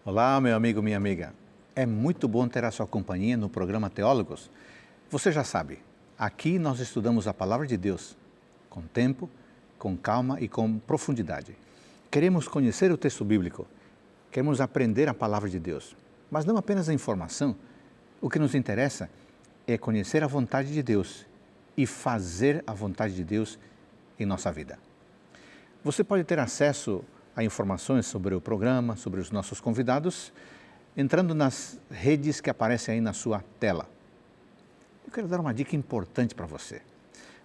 Olá, meu amigo, minha amiga. É muito bom ter a sua companhia no programa Teólogos. Você já sabe, aqui nós estudamos a Palavra de Deus com tempo, com calma e com profundidade. Queremos conhecer o texto bíblico, queremos aprender a Palavra de Deus, mas não apenas a informação. O que nos interessa é conhecer a vontade de Deus e fazer a vontade de Deus em nossa vida. Você pode ter acesso a informações sobre o programa, sobre os nossos convidados, entrando nas redes que aparecem aí na sua tela. Eu quero dar uma dica importante para você.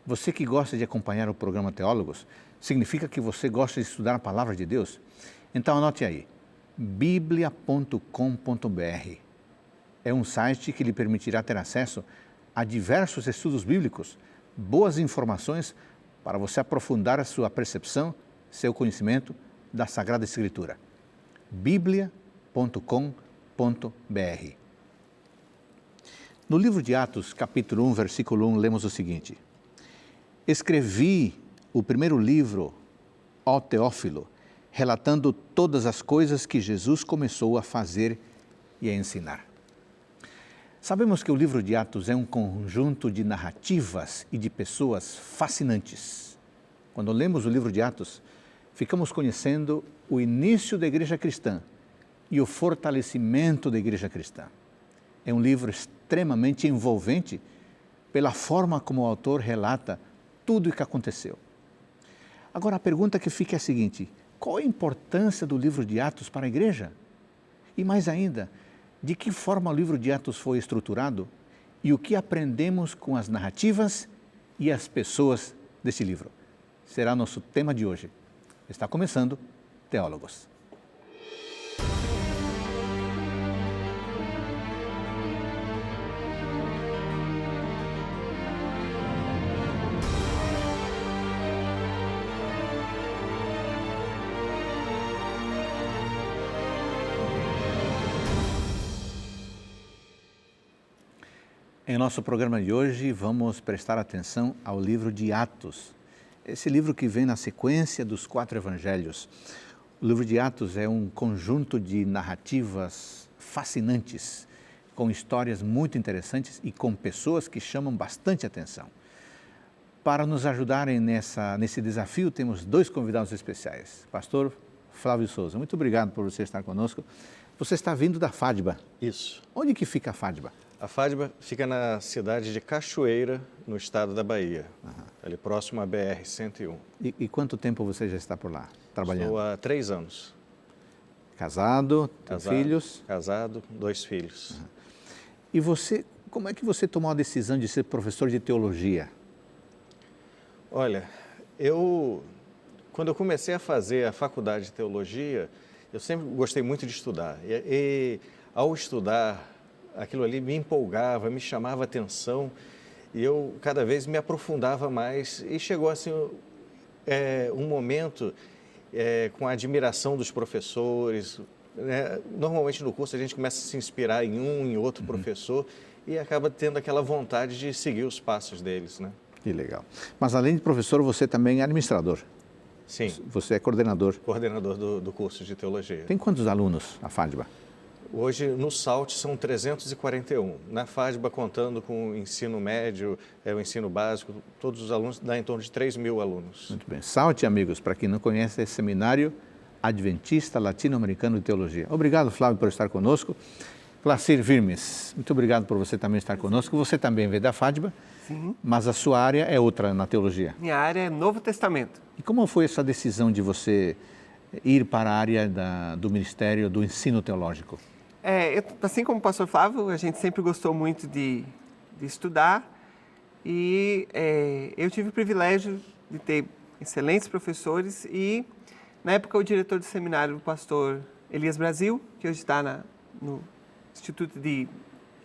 Você que gosta de acompanhar o programa Teólogos, significa que você gosta de estudar a Palavra de Deus? Então anote aí, biblia.com.br. É um site que lhe permitirá ter acesso a diversos estudos bíblicos, boas informações para você aprofundar a sua percepção, seu conhecimento da Sagrada Escritura. biblia.com.br. No livro de Atos, capítulo 1, versículo 1, lemos o seguinte: Escrevi o primeiro livro, ó Teófilo, relatando todas as coisas que Jesus começou a fazer e a ensinar. Sabemos que o livro de Atos é um conjunto de narrativas e de pessoas fascinantes. Quando lemos o livro de Atos, ficamos conhecendo o início da igreja cristã e o fortalecimento da igreja cristã. É um livro extremamente envolvente pela forma como o autor relata tudo o que aconteceu. Agora, a pergunta que fica é a seguinte: qual a importância do livro de Atos para a igreja? E mais ainda, de que forma o livro de Atos foi estruturado e o que aprendemos com as narrativas e as pessoas desse livro? Será nosso tema de hoje. Está começando Teólogos. Em nosso programa de hoje, vamos prestar atenção ao livro de Atos. Esse livro que vem na sequência dos 4 evangelhos. O livro de Atos é um conjunto de narrativas fascinantes, com histórias muito interessantes e com pessoas que chamam bastante atenção. Para nos ajudarem nesse desafio, temos 2 convidados especiais. Pastor Flávio Souza, muito obrigado por você estar conosco. Você está vindo da FADBA. Isso. Onde que fica a FADBA? A FADBA fica na cidade de Cachoeira, no estado da Bahia, ali próximo à BR-101. E quanto tempo você já está por lá, trabalhando? Estou há 3 anos. Casado, tem filhos? Casado, 2 filhos. E você, como é que você tomou a decisão de ser professor de teologia? Olha, quando eu comecei a fazer a faculdade de teologia, eu sempre gostei muito de estudar. E ao estudar, aquilo ali me empolgava, me chamava atenção e eu cada vez me aprofundava mais. E chegou assim um momento com a admiração dos professores. Né? Normalmente no curso a gente começa a se inspirar em outro professor e acaba tendo aquela vontade de seguir os passos deles. Né? Que legal. Mas além de professor, você também é administrador. Sim. Você é coordenador. Coordenador do curso de teologia. Tem quantos alunos a FADBA? Hoje, no SALT, são 341. Na FADBA, contando com o ensino médio, o ensino básico, todos os alunos, dá em torno de 3.000 alunos. Muito bem. SALT, amigos, para quem não conhece, é Seminário Adventista Latino-Americano de Teologia. Obrigado, Flávio, por estar conosco. Placir Virmes, muito obrigado por você também estar conosco. Você também veio da FADBA, Sim. Mas a sua área é outra na teologia. Minha área é Novo Testamento. E como foi essa decisão de você ir para a área do Ministério do Ensino Teológico? Assim como o pastor Flávio, a gente sempre gostou muito de estudar e eu tive o privilégio de ter excelentes professores e, na época, o diretor do seminário, o pastor Elias Brasil, que hoje está no Instituto de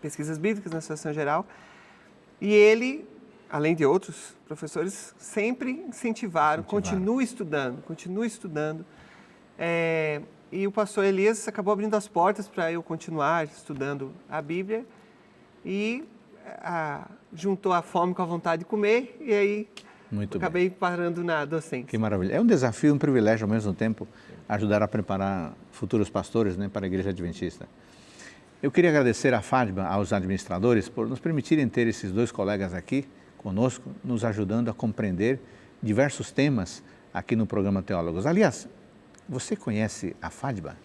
Pesquisas Bíblicas, na Associação Geral, e ele, além de outros professores, sempre incentivaram. Continue estudando. E o pastor Elias acabou abrindo as portas para eu continuar estudando a Bíblia e juntou a fome com a vontade de comer e aí acabei parando na docência. Que maravilha. É um desafio e um privilégio ao mesmo tempo ajudar a preparar futuros pastores, né, para a Igreja Adventista. Eu queria agradecer à FADBA, aos administradores, por nos permitirem ter esses dois colegas aqui conosco, nos ajudando a compreender diversos temas aqui no programa Teólogos. Aliás, você conhece a FADBA?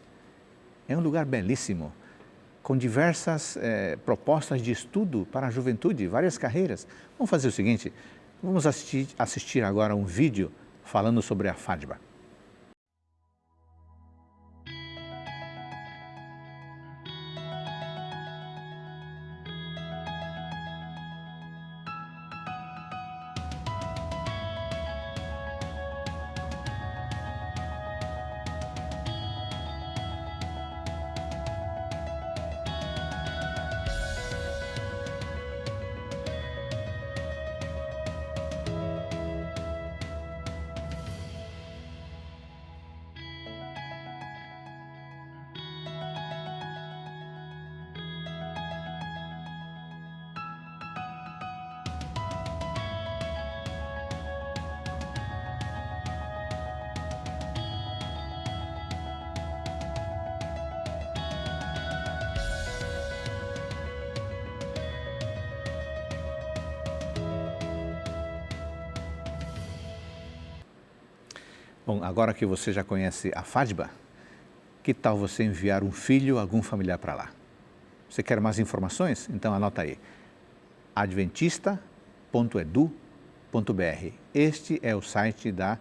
É um lugar belíssimo, com diversas propostas de estudo para a juventude, várias carreiras. Vamos fazer o seguinte, vamos assistir agora um vídeo falando sobre a FADBA. Bom, agora que você já conhece a FADBA, que tal você enviar um filho, algum familiar para lá? Você quer mais informações? Então anota aí, adventista.edu.br. Este é o site da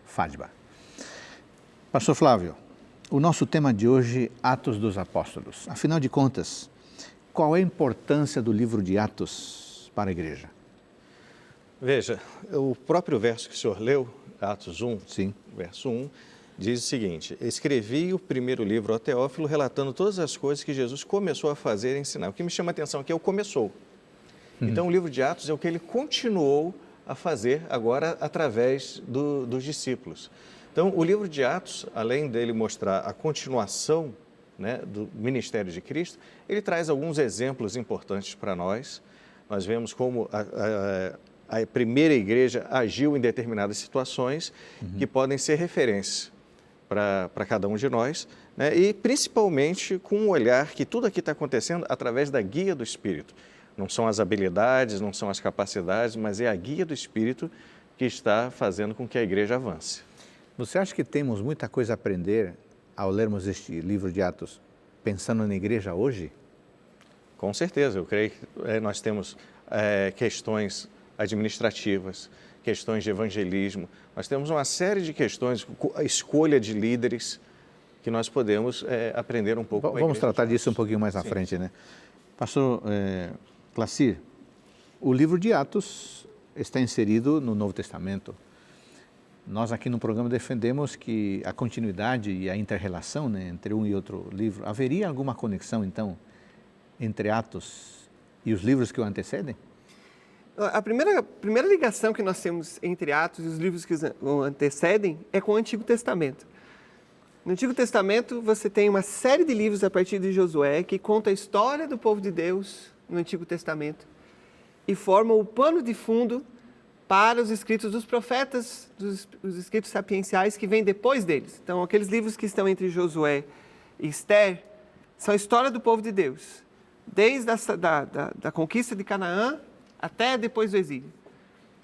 FADBA. Pastor Flávio, o nosso tema de hoje, Atos dos Apóstolos. Afinal de contas, qual é a importância do livro de Atos para a igreja? Veja, o próprio verso que o senhor leu, Atos 1, Sim. verso 1, diz o seguinte: escrevi o primeiro livro ao Teófilo, relatando todas as coisas que Jesus começou a fazer e ensinar. O que me chama a atenção aqui é o começou. Então, o livro de Atos é o que ele continuou a fazer agora através dos discípulos. Então, o livro de Atos, além dele mostrar a continuação, né, do ministério de Cristo, ele traz alguns exemplos importantes para nós. Nós vemos como a primeira igreja agiu em determinadas situações que podem ser referência para cada um de nós, né? E principalmente com um olhar que tudo aqui está acontecendo através da guia do Espírito. Não são as habilidades, não são as capacidades, mas é a guia do Espírito que está fazendo com que a igreja avance. Você acha que temos muita coisa a aprender ao lermos este livro de Atos, pensando na igreja hoje? Com certeza, eu creio que nós temos questões administrativas, questões de evangelismo, nós temos uma série de questões, a escolha de líderes, que nós podemos aprender um pouco. Vamos tratar disso um pouquinho mais à frente, né? Pastor Clacir, o livro de Atos está inserido no Novo Testamento. Nós aqui no programa defendemos que a continuidade e a inter-relação, né, entre um e outro livro, haveria alguma conexão, então, entre Atos e os livros que o antecedem? A primeira ligação que nós temos entre Atos e os livros que o antecedem é com o Antigo Testamento. No Antigo Testamento, você tem uma série de livros a partir de Josué que conta a história do povo de Deus no Antigo Testamento e formam o pano de fundo para os escritos dos profetas, os escritos sapienciais que vêm depois deles. Então, aqueles livros que estão entre Josué e Esther são a história do povo de Deus, desde da conquista de Canaã até depois do exílio.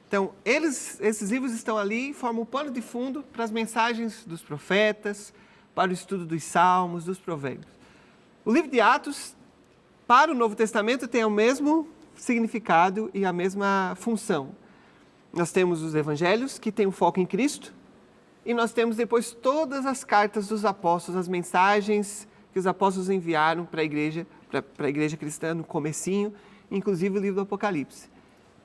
Então, esses livros estão ali e formam o pano de fundo para as mensagens dos profetas, para o estudo dos salmos, dos provérbios. O livro de Atos, para o Novo Testamento, tem o mesmo significado e a mesma função. Nós temos os evangelhos, que têm um foco em Cristo, e nós temos depois todas as cartas dos apóstolos, as mensagens que os apóstolos enviaram para a igreja cristã no comecinho, inclusive o livro do Apocalipse.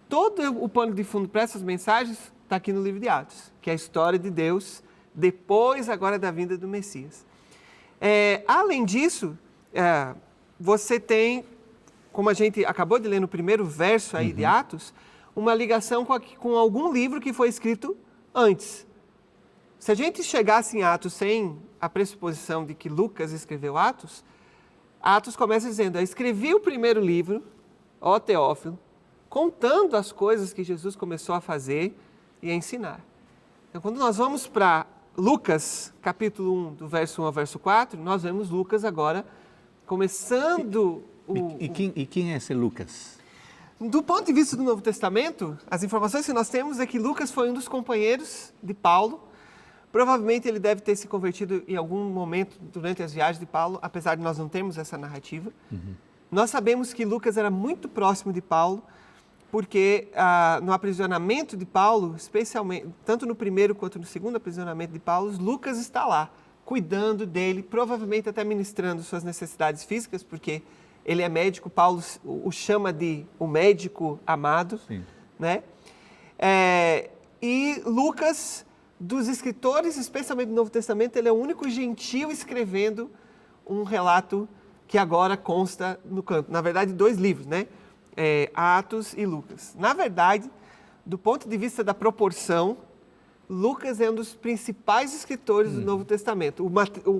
Todo o pano de fundo para essas mensagens está aqui no livro de Atos, que é a história de Deus depois agora da vinda do Messias. Além disso, você tem, como a gente acabou de ler no primeiro verso aí de Atos, uma ligação com algum livro que foi escrito antes. Se a gente chegasse em Atos sem a pressuposição de que Lucas escreveu Atos, Atos começa dizendo: escrevi o primeiro livro, ó Teófilo, contando as coisas que Jesus começou a fazer e a ensinar. Então, quando nós vamos para Lucas, capítulo 1, do verso 1 ao verso 4, nós vemos Lucas agora começando E quem é esse Lucas? Do ponto de vista do Novo Testamento, as informações que nós temos é que Lucas foi um dos companheiros de Paulo. Provavelmente ele deve ter se convertido em algum momento durante as viagens de Paulo, apesar de nós não termos essa narrativa. Nós sabemos que Lucas era muito próximo de Paulo, porque no aprisionamento de Paulo, especialmente, tanto no primeiro quanto no segundo aprisionamento de Paulo, Lucas está lá, cuidando dele, provavelmente até ministrando suas necessidades físicas, porque ele é médico, Paulo o chama de o médico amado, né? E Lucas, dos escritores, especialmente do Novo Testamento, ele é o único gentio escrevendo um relato que agora consta no canto. Na verdade, 2 livros, né? Atos e Lucas. Na verdade, do ponto de vista da proporção, Lucas é um dos principais escritores do Novo Testamento.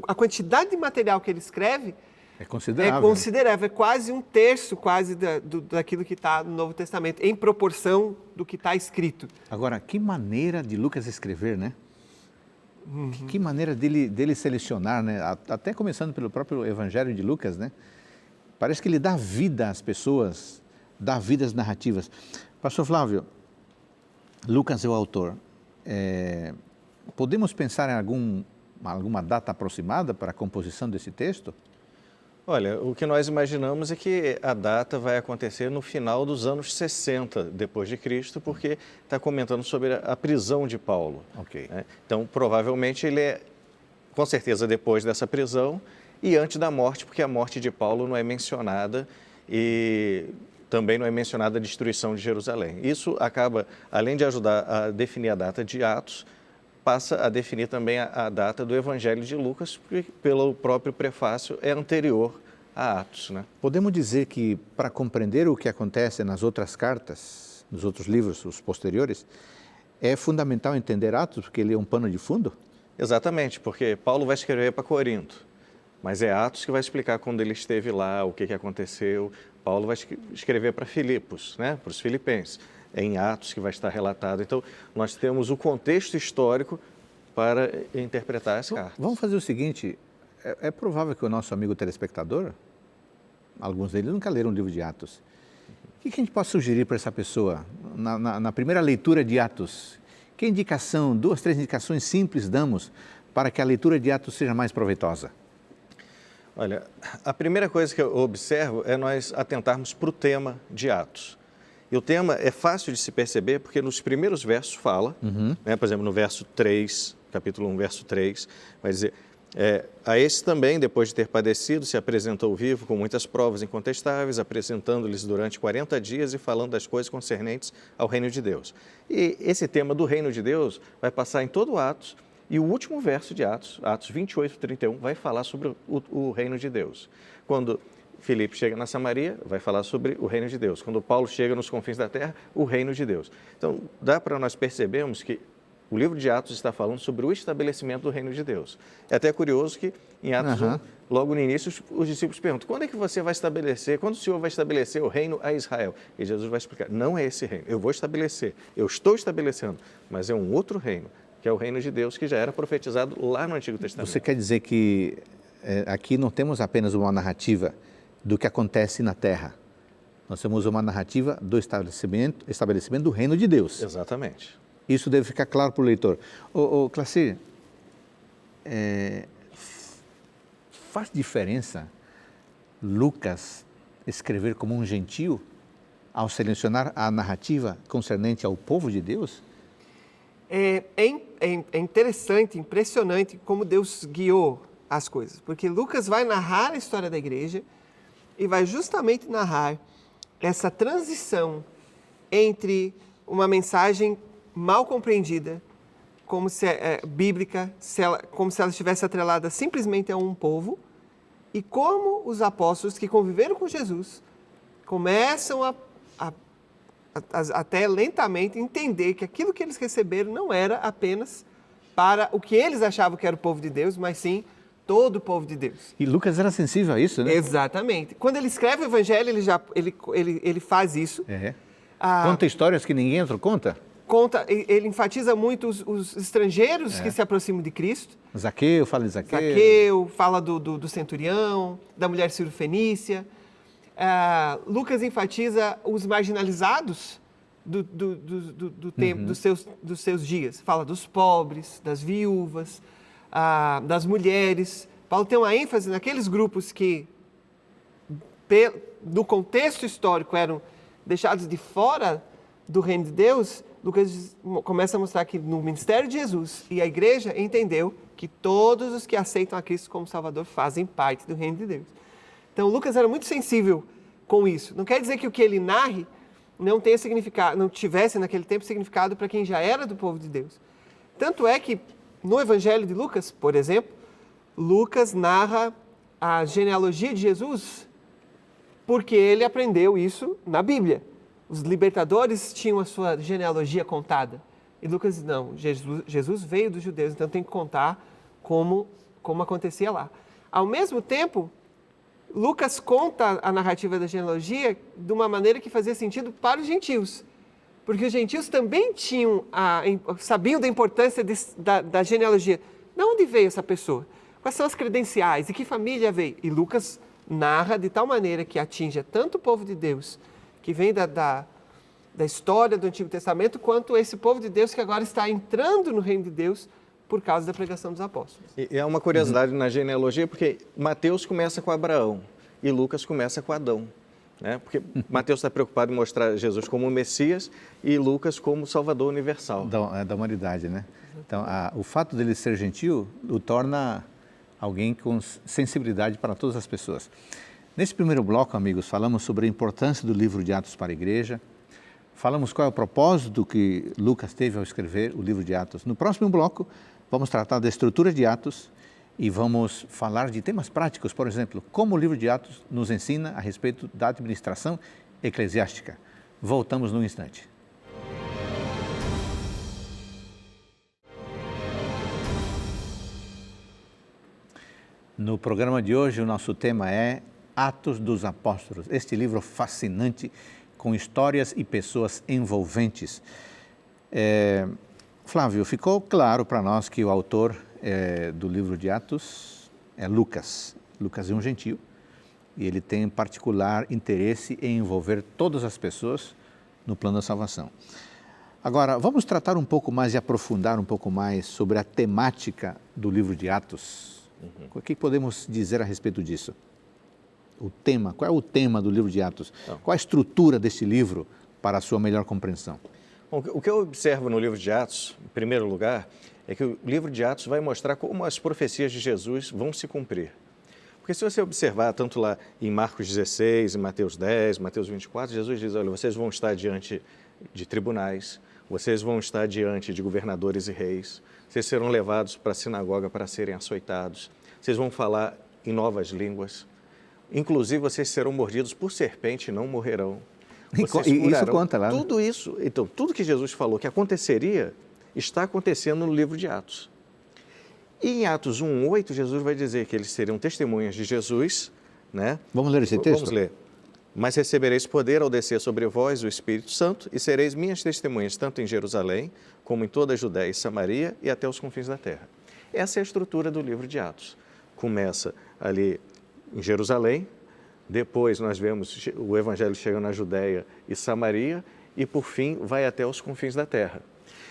A quantidade de material que ele escreve é considerável. É quase 1/3 quase daquilo que está no Novo Testamento, em proporção do que está escrito. Agora, que maneira de Lucas escrever, né? Que maneira dele selecionar, né? Até começando pelo próprio Evangelho de Lucas, né? Parece que ele dá vida às pessoas, dá vida às narrativas. Pastor Flávio, Lucas é o autor. Podemos pensar em alguma data aproximada para a composição desse texto? Olha, o que nós imaginamos é que a data vai acontecer no final dos anos 60 depois de Cristo, porque está comentando sobre a prisão de Paulo. Ok. Né? Então, provavelmente ele é, com certeza, depois dessa prisão e antes da morte, porque a morte de Paulo não é mencionada e também não é mencionada a destruição de Jerusalém. Isso acaba, além de ajudar a definir a data de Atos, passa a definir também a data do Evangelho de Lucas, porque pelo próprio prefácio é anterior a Atos, né? Podemos dizer que para compreender o que acontece nas outras cartas, nos outros livros, os posteriores, é fundamental entender Atos, porque ele é um pano de fundo? Exatamente, porque Paulo vai escrever para Corinto, mas é Atos que vai explicar quando ele esteve lá, o que aconteceu. Paulo vai escrever para Filipos, né? Para os filipenses. É em Atos que vai estar relatado. Então, nós temos o contexto histórico para interpretar as cartas. Vamos fazer o seguinte, é provável que o nosso amigo telespectador, alguns deles nunca leram o livro de Atos. O que a gente pode sugerir para essa pessoa na primeira leitura de Atos? Que indicação, 2, 3 indicações simples damos para que a leitura de Atos seja mais proveitosa? Olha, a primeira coisa que eu observo é nós atentarmos para o tema de Atos. E o tema é fácil de se perceber porque nos primeiros versos fala, né, por exemplo, no verso 3, capítulo 1, verso 3, vai dizer, a esse também, depois de ter padecido, se apresentou vivo com muitas provas incontestáveis, apresentando-lhes durante 40 dias e falando das coisas concernentes ao reino de Deus. E esse tema do reino de Deus vai passar em todo Atos, e o último verso de Atos, Atos 28, 31, vai falar sobre o reino de Deus. Quando Filipe chega na Samaria, vai falar sobre o reino de Deus. Quando Paulo chega nos confins da terra, o reino de Deus. Então, dá para nós percebermos que o livro de Atos está falando sobre o estabelecimento do reino de Deus. É até curioso que em Atos 1, logo no início, os discípulos perguntam, quando é que você vai estabelecer, quando o Senhor vai estabelecer o reino a Israel? E Jesus vai explicar, não é esse reino, eu vou estabelecer, eu estou estabelecendo, mas é um outro reino, que é o reino de Deus, que já era profetizado lá no Antigo Testamento. Você quer dizer que aqui não temos apenas uma narrativa do que acontece na terra. Nós temos uma narrativa do estabelecimento do reino de Deus. Exatamente. Isso deve ficar claro para o leitor. Clássir, faz diferença Lucas escrever como um gentio ao selecionar a narrativa concernente ao povo de Deus? É interessante, impressionante como Deus guiou as coisas, porque Lucas vai narrar a história da igreja e vai justamente narrar essa transição entre uma mensagem mal compreendida, como se bíblica, como se ela estivesse atrelada simplesmente a um povo, e como os apóstolos que conviveram com Jesus começam até lentamente entender que aquilo que eles receberam não era apenas para o que eles achavam que era o povo de Deus, mas sim todo o povo de Deus. E Lucas era sensível a isso, né? Exatamente. Quando ele escreve o Evangelho, ele faz isso. Conta histórias que ninguém outro conta? ele enfatiza muito os estrangeiros que se aproximam de Cristo. Zaqueu, fala de Zaqueu. Zaqueu, fala do centurião, da mulher sírio-fenícia. Lucas enfatiza os marginalizados do tempo, dos seus dias. Fala dos pobres, das viúvas, das mulheres. Paulo tem uma ênfase naqueles grupos que, do contexto histórico, eram deixados de fora do reino de Deus. Lucas começa a mostrar que no ministério de Jesus e a igreja entendeu que todos os que aceitam a Cristo como Salvador fazem parte do reino de Deus. Então, Lucas era muito sensível com isso. Não quer dizer que o que ele narre não tenha significado, não tivesse naquele tempo significado para quem já era do povo de Deus. Tanto é que no Evangelho de Lucas, por exemplo, Lucas narra a genealogia de Jesus porque ele aprendeu isso na Bíblia. Os libertadores tinham a sua genealogia contada. E Lucas diz, não, Jesus veio dos judeus, então tem que contar como acontecia lá. Ao mesmo tempo, Lucas conta a narrativa da genealogia de uma maneira que fazia sentido para os gentios. Porque os gentios também sabiam da importância da genealogia. De onde veio essa pessoa? Quais são as credenciais? De que família veio? E Lucas narra de tal maneira que atinge tanto o povo de Deus, que vem da história do Antigo Testamento, quanto esse povo de Deus que agora está entrando no reino de Deus por causa da pregação dos apóstolos. E é uma curiosidade na genealogia, porque Mateus começa com Abraão e Lucas começa com Adão. Né? Porque Mateus está preocupado em mostrar Jesus como o Messias e Lucas como Salvador universal. Da humanidade, né? Então, o fato dele ser gentil o torna alguém com sensibilidade para todas as pessoas. Nesse primeiro bloco, amigos, falamos sobre a importância do livro de Atos para a igreja, falamos qual é o propósito que Lucas teve ao escrever o livro de Atos. No próximo bloco, vamos tratar da estrutura de Atos e vamos falar de temas práticos, por exemplo, como o livro de Atos nos ensina a respeito da administração eclesiástica. Voltamos num instante. No programa de hoje, o nosso tema é Atos dos Apóstolos, este livro fascinante com histórias e pessoas envolventes. Flávio, ficou claro para nós que o autor do livro de Atos é Lucas. Lucas é um gentio e ele tem particular interesse em envolver todas as pessoas no plano da salvação. Agora, vamos tratar um pouco mais e aprofundar um pouco mais sobre a temática do livro de Atos. O que podemos dizer a respeito disso? O tema, qual é o tema do livro de Atos? Qual a estrutura deste livro para a sua melhor compreensão? Bom, o que eu observo no livro de Atos, em primeiro lugar, é que o livro de Atos vai mostrar como as profecias de Jesus vão se cumprir. Porque se você observar, tanto lá em Marcos 16, em Mateus 10, Mateus 24, Jesus diz, olha, vocês vão estar diante de tribunais, vocês vão estar diante de governadores e reis, vocês serão levados para a sinagoga para serem açoitados, vocês vão falar em novas línguas, inclusive vocês serão mordidos por serpente e não morrerão. Isso conta lá, né? Tudo isso, então, tudo que Jesus falou que aconteceria, está acontecendo no livro de Atos. E em Atos 1:8, Jesus vai dizer que eles seriam testemunhas de Jesus, né? Vamos ler esse texto? Vamos ler. Mas recebereis poder ao descer sobre vós o Espírito Santo e sereis minhas testemunhas tanto em Jerusalém, como em toda a Judéia e Samaria e até os confins da terra. Essa é a estrutura do livro de Atos. Começa ali em Jerusalém, depois nós vemos o Evangelho chegando na Judéia e Samaria e, por fim, vai até os confins da terra.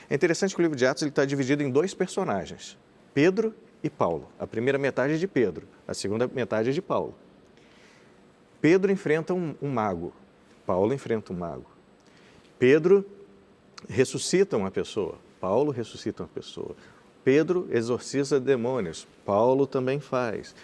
É interessante que o livro de Atos está dividido em dois personagens, Pedro e Paulo. A primeira metade é de Pedro, a segunda metade é de Paulo. Pedro enfrenta um mago, Paulo enfrenta um mago. Pedro ressuscita uma pessoa, Paulo ressuscita uma pessoa. Pedro exorciza demônios, Paulo também faz.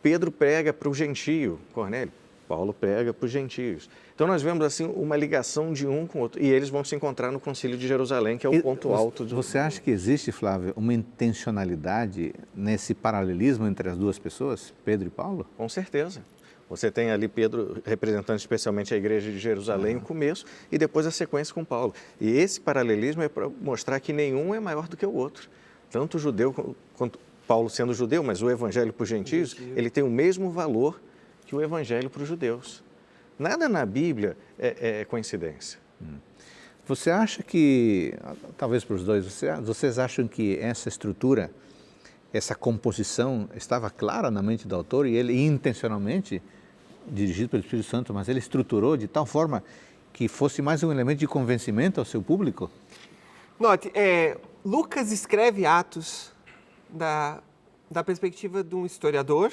Pedro prega para o gentio, Cornélio, Paulo prega para os gentios. Então nós vemos assim uma ligação de um com o outro e eles vão se encontrar no Concílio de Jerusalém, que é o ponto alto. Você acha que existe, Flávio, uma intencionalidade nesse paralelismo entre as duas pessoas, Pedro e Paulo? Com certeza. Você tem ali Pedro representando especialmente a igreja de Jerusalém no começo e depois a sequência com Paulo. E esse paralelismo é para mostrar que nenhum é maior do que o outro. Tanto o judeu quanto Paulo sendo judeu, mas o evangelho para os gentios, ele tem o mesmo valor que o evangelho para os judeus. Nada na Bíblia é coincidência. Você acha que, talvez para os dois, vocês acham que essa estrutura, essa composição estava clara na mente do autor e ele intencionalmente, dirigido pelo Espírito Santo, mas ele estruturou de tal forma que fosse mais um elemento de convencimento ao seu público? Note, Lucas escreve Atos da perspectiva de um historiador.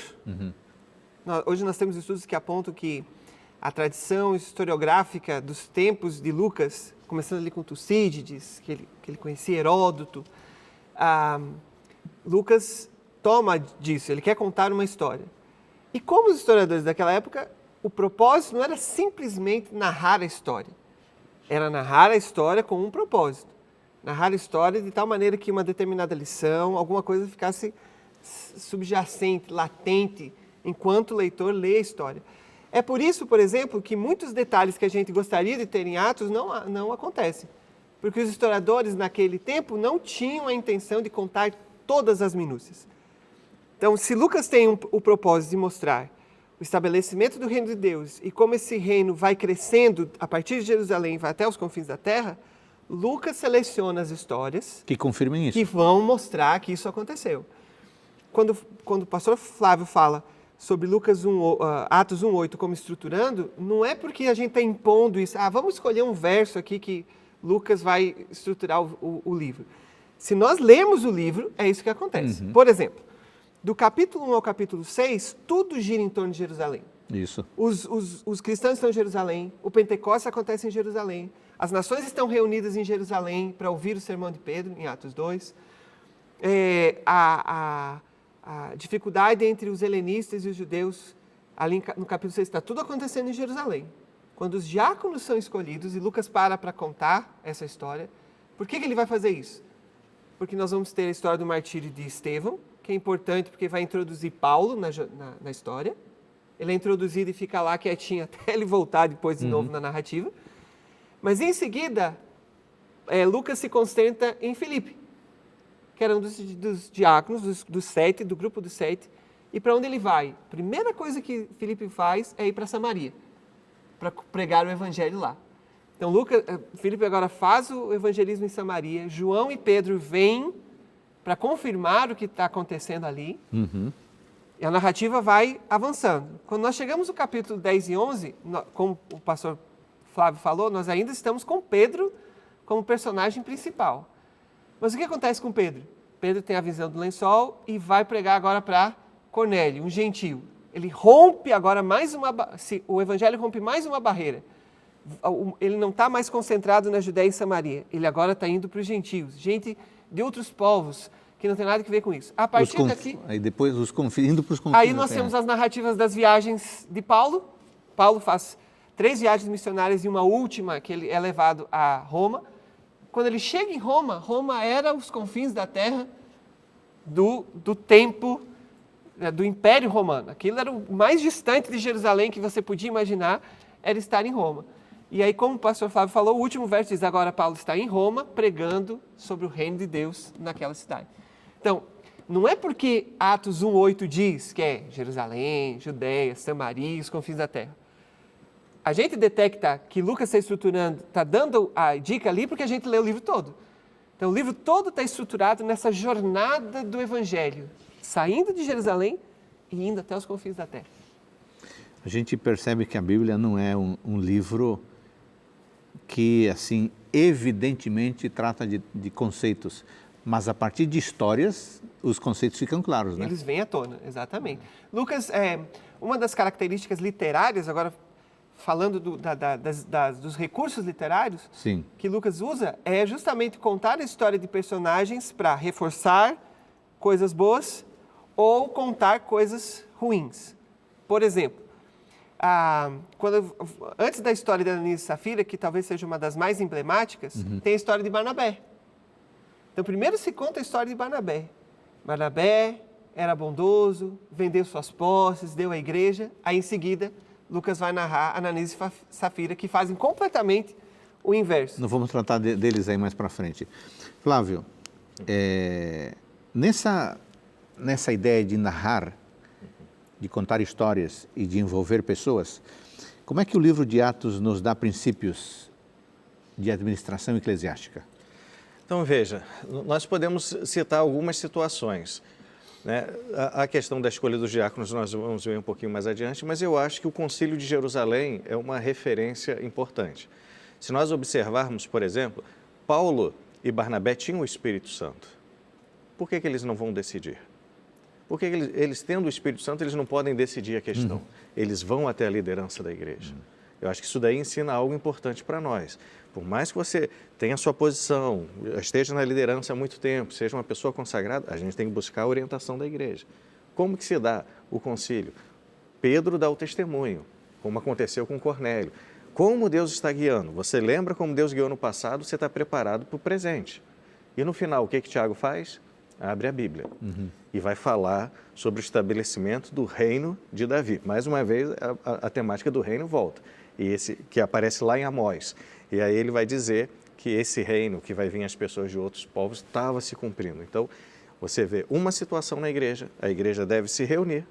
Hoje nós temos estudos que apontam que a tradição historiográfica dos tempos de Lucas, começando ali com Tucídides, que ele conhecia Heródoto, Lucas toma disso, ele quer contar uma história. E como os historiadores daquela época, o propósito não era simplesmente narrar a história, era narrar a história com um propósito. Narrar a história de tal maneira que uma determinada lição, alguma coisa ficasse subjacente, latente, enquanto o leitor lê a história. É por isso, por exemplo, que muitos detalhes que a gente gostaria de ter em Atos não acontecem. Porque os historiadores, naquele tempo, não tinham a intenção de contar todas as minúcias. Então, se Lucas tem o propósito de mostrar o estabelecimento do reino de Deus e como esse reino vai crescendo a partir de Jerusalém e vai até os confins da terra, Lucas seleciona as histórias que confirmem isso, que vão mostrar que isso aconteceu. Quando o pastor Flávio fala sobre Atos 1:8 como estruturando, não é porque a gente está impondo isso. Vamos escolher um verso aqui que Lucas vai estruturar o livro. Se nós lermos o livro, é isso que acontece. Por exemplo, do capítulo 1 ao capítulo 6, tudo gira em torno de Jerusalém. Isso. Os cristãos estão em Jerusalém, o Pentecostes acontece em Jerusalém, as nações estão reunidas em Jerusalém para ouvir o sermão de Pedro, em Atos 2. A dificuldade entre os helenistas e os judeus, ali no capítulo 6, está tudo acontecendo em Jerusalém. Quando os diáconos são escolhidos, e Lucas para contar essa história, por que ele vai fazer isso? Porque nós vamos ter a história do martírio de Estevão, que é importante porque vai introduzir Paulo na história. Ele é introduzido e fica lá quietinho até ele voltar depois de novo na narrativa. Mas em seguida, Lucas se concentra em Filipe, que era um dos diáconos, dos 7, do grupo dos 7. E para onde ele vai? A primeira coisa que Filipe faz é ir para Samaria, para pregar o evangelho lá. Então, Filipe agora faz o evangelismo em Samaria, João e Pedro vêm para confirmar o que está acontecendo ali, e a narrativa vai avançando. Quando nós chegamos no capítulo 10 e 11, como o pastor Flávio falou, nós ainda estamos com Pedro como personagem principal. Mas o que acontece com Pedro? Pedro tem a visão do lençol e vai pregar agora para Cornélio, um gentio. Ele rompe agora o evangelho rompe mais uma barreira. Ele não está mais concentrado na Judéia e Samaria. Ele agora está indo para os gentios, gente de outros povos, que não tem nada a ver com isso. A partir daqui... Aí depois indo para os confins. Aí nós temos as narrativas das viagens de Paulo. Paulo faz 3 viagens missionárias e uma última que ele é levado a Roma. Quando ele chega em Roma, Roma era os confins da terra do tempo do Império Romano. Aquilo era o mais distante de Jerusalém que você podia imaginar, era estar em Roma. E aí, como o pastor Flávio falou, o último verso diz, agora Paulo está em Roma, pregando sobre o reino de Deus naquela cidade. Então, não é porque Atos 1:8 diz que é Jerusalém, Judéia, Samaria, os confins da terra. A gente detecta que Lucas está estruturando, está dando a dica ali porque a gente lê o livro todo. Então, o livro todo está estruturado nessa jornada do Evangelho, saindo de Jerusalém e indo até os confins da terra. A gente percebe que a Bíblia não é um livro que, assim, evidentemente trata de conceitos, mas a partir de histórias, os conceitos ficam claros, né? Eles vêm à tona, exatamente. Lucas, uma das características literárias, agora falando dos recursos literários, Sim. que Lucas usa, é justamente contar a história de personagens para reforçar coisas boas ou contar coisas ruins. Por exemplo, antes da história de Ananias e Safira, que talvez seja uma das mais emblemáticas, tem a história de Barnabé. Então, primeiro se conta a história de Barnabé. Barnabé era bondoso, vendeu suas posses, deu à igreja. Aí, em seguida, Lucas vai narrar Ananias e Safira, que fazem completamente o inverso. Nós vamos tratar deles aí mais para frente. Flávio, nessa ideia de narrar, de contar histórias e de envolver pessoas, como é que o livro de Atos nos dá princípios de administração eclesiástica? Então, veja, nós podemos citar algumas situações, né? A questão da escolha dos diáconos nós vamos ver um pouquinho mais adiante, mas eu acho que o Concílio de Jerusalém é uma referência importante. Se nós observarmos, por exemplo, Paulo e Barnabé tinham o Espírito Santo. Por que eles não vão decidir? Porque eles tendo o Espírito Santo, eles não podem decidir a questão. Eles vão até a liderança da igreja. Eu acho que isso daí ensina algo importante para nós. Por mais que você tenha a sua posição, esteja na liderança há muito tempo, seja uma pessoa consagrada, a gente tem que buscar a orientação da igreja. Como que se dá o concílio? Pedro dá o testemunho, como aconteceu com Cornélio. Como Deus está guiando? Você lembra como Deus guiou no passado, você está preparado para o presente. E no final, o que Tiago faz? Abre a Bíblia e vai falar sobre o estabelecimento do reino de Davi. Mais uma vez, a temática do reino volta, e esse que aparece lá em Amós. E aí ele vai dizer que esse reino que vai vir às pessoas de outros povos estava se cumprindo. Então, você vê uma situação na igreja, a igreja deve se reunir,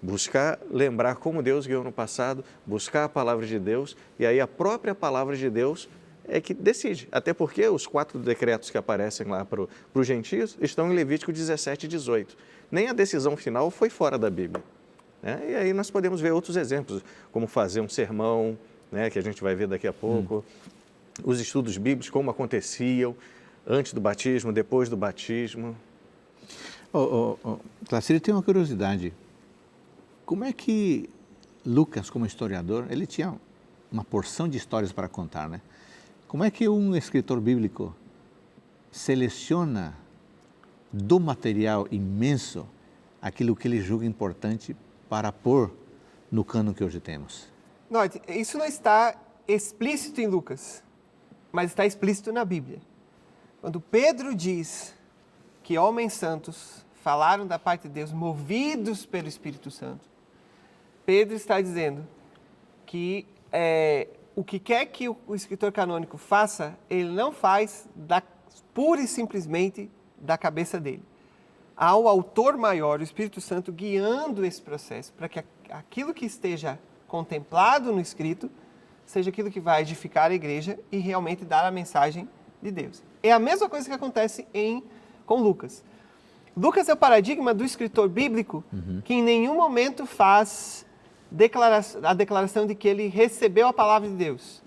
buscar lembrar como Deus guiou no passado, buscar a palavra de Deus, e aí a própria palavra de Deus é que decide. Até porque os 4 decretos que aparecem lá para os gentios estão em Levítico 17 e 18. Nem a decisão final foi fora da Bíblia, né? E aí nós podemos ver outros exemplos, como fazer um sermão, né, que a gente vai ver daqui a pouco, os estudos bíblicos, como aconteciam antes do batismo, depois do batismo. Clacir, tem uma curiosidade. Como é que Lucas, como historiador, ele tinha uma porção de histórias para contar, né? Como é que um escritor bíblico seleciona do material imenso aquilo que ele julga importante para pôr no cânon que hoje temos? Note, isso não está explícito em Lucas, mas está explícito na Bíblia. Quando Pedro diz que homens santos falaram da parte de Deus, movidos pelo Espírito Santo, Pedro está dizendo que o que quer que o escritor canônico faça, ele não faz pura e simplesmente da cabeça dele. Há o autor maior, o Espírito Santo, guiando esse processo para que aquilo que esteja contemplado no escrito seja aquilo que vai edificar a igreja e realmente dar a mensagem de Deus. É a mesma coisa que acontece com Lucas. Lucas é o paradigma do escritor bíblico que em nenhum momento faz a declaração de que ele recebeu a palavra de Deus,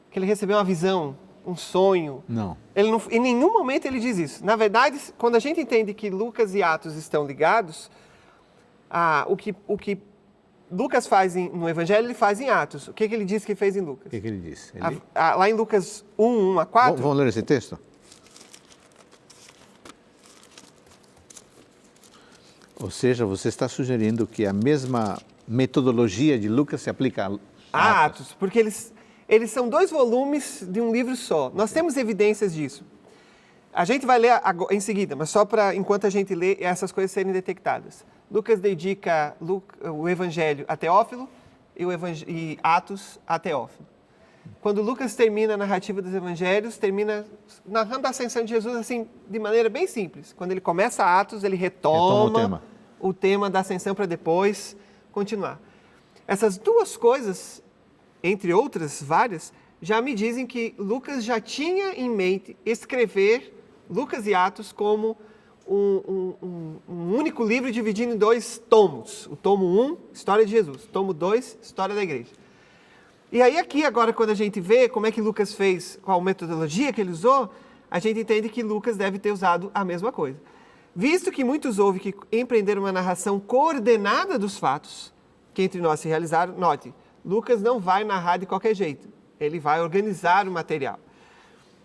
que ele recebeu uma visão, um sonho. Não. Em nenhum momento ele diz isso. Na verdade, quando a gente entende que Lucas e Atos estão ligados, o que Lucas faz no Evangelho, ele faz em Atos. O que ele diz que fez em Lucas? O que ele disse? Lá em Lucas 1, 4... Vamos ler esse texto? Ou seja, você está sugerindo que a mesma metodologia de Lucas se aplica a Atos, porque eles são 2 volumes de um livro só. Nós temos evidências disso. A gente vai ler em seguida, mas só para, enquanto a gente lê, essas coisas serem detectadas. Lucas dedica o Evangelho a Teófilo e Atos a Teófilo. Quando Lucas termina a narrativa dos Evangelhos, termina narrando a ascensão de Jesus assim, de maneira bem simples. Quando ele começa Atos, ele retoma o tema da ascensão para depois continuar. Essas 2 coisas, entre outras várias, já me dizem que Lucas já tinha em mente escrever Lucas e Atos como um único livro dividido em 2 tomos. O tomo 1, História de Jesus. O tomo 2, História da Igreja. E aí aqui agora, quando a gente vê como é que Lucas fez, qual metodologia que ele usou, a gente entende que Lucas deve ter usado a mesma coisa. Visto que muitos houve que empreenderam uma narração coordenada dos fatos que entre nós se realizaram, note, Lucas não vai narrar de qualquer jeito. Ele vai organizar o material.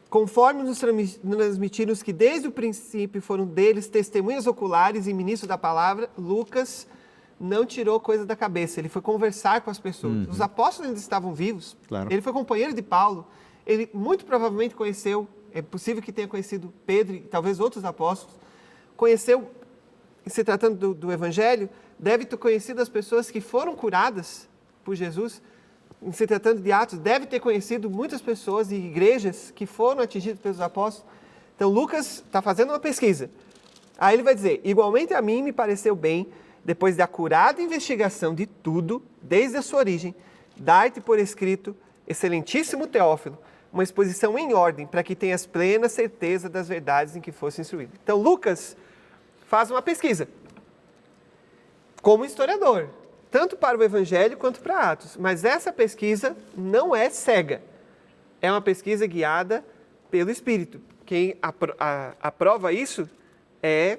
Conforme nos transmitiram os que desde o princípio foram deles testemunhas oculares e ministros da palavra, Lucas não tirou coisa da cabeça, ele foi conversar com as pessoas. Os apóstolos ainda estavam vivos, Claro. Ele foi companheiro de Paulo, ele muito provavelmente conheceu, é possível que tenha conhecido Pedro e talvez outros apóstolos, conheceu, se tratando do Evangelho, deve ter conhecido as pessoas que foram curadas por Jesus. Em se tratando de Atos, deve ter conhecido muitas pessoas e igrejas que foram atingidas pelos apóstolos. Então, Lucas está fazendo uma pesquisa. Aí ele vai dizer, igualmente a mim me pareceu bem, depois da acurada investigação de tudo, desde a sua origem, dar-te por escrito, excelentíssimo Teófilo, uma exposição em ordem, para que tenhas plena certeza das verdades em que fosse instruído. Então, Lucas faz uma pesquisa, como historiador, tanto para o Evangelho quanto para Atos. Mas essa pesquisa não é cega, é uma pesquisa guiada pelo Espírito. Quem aprova isso é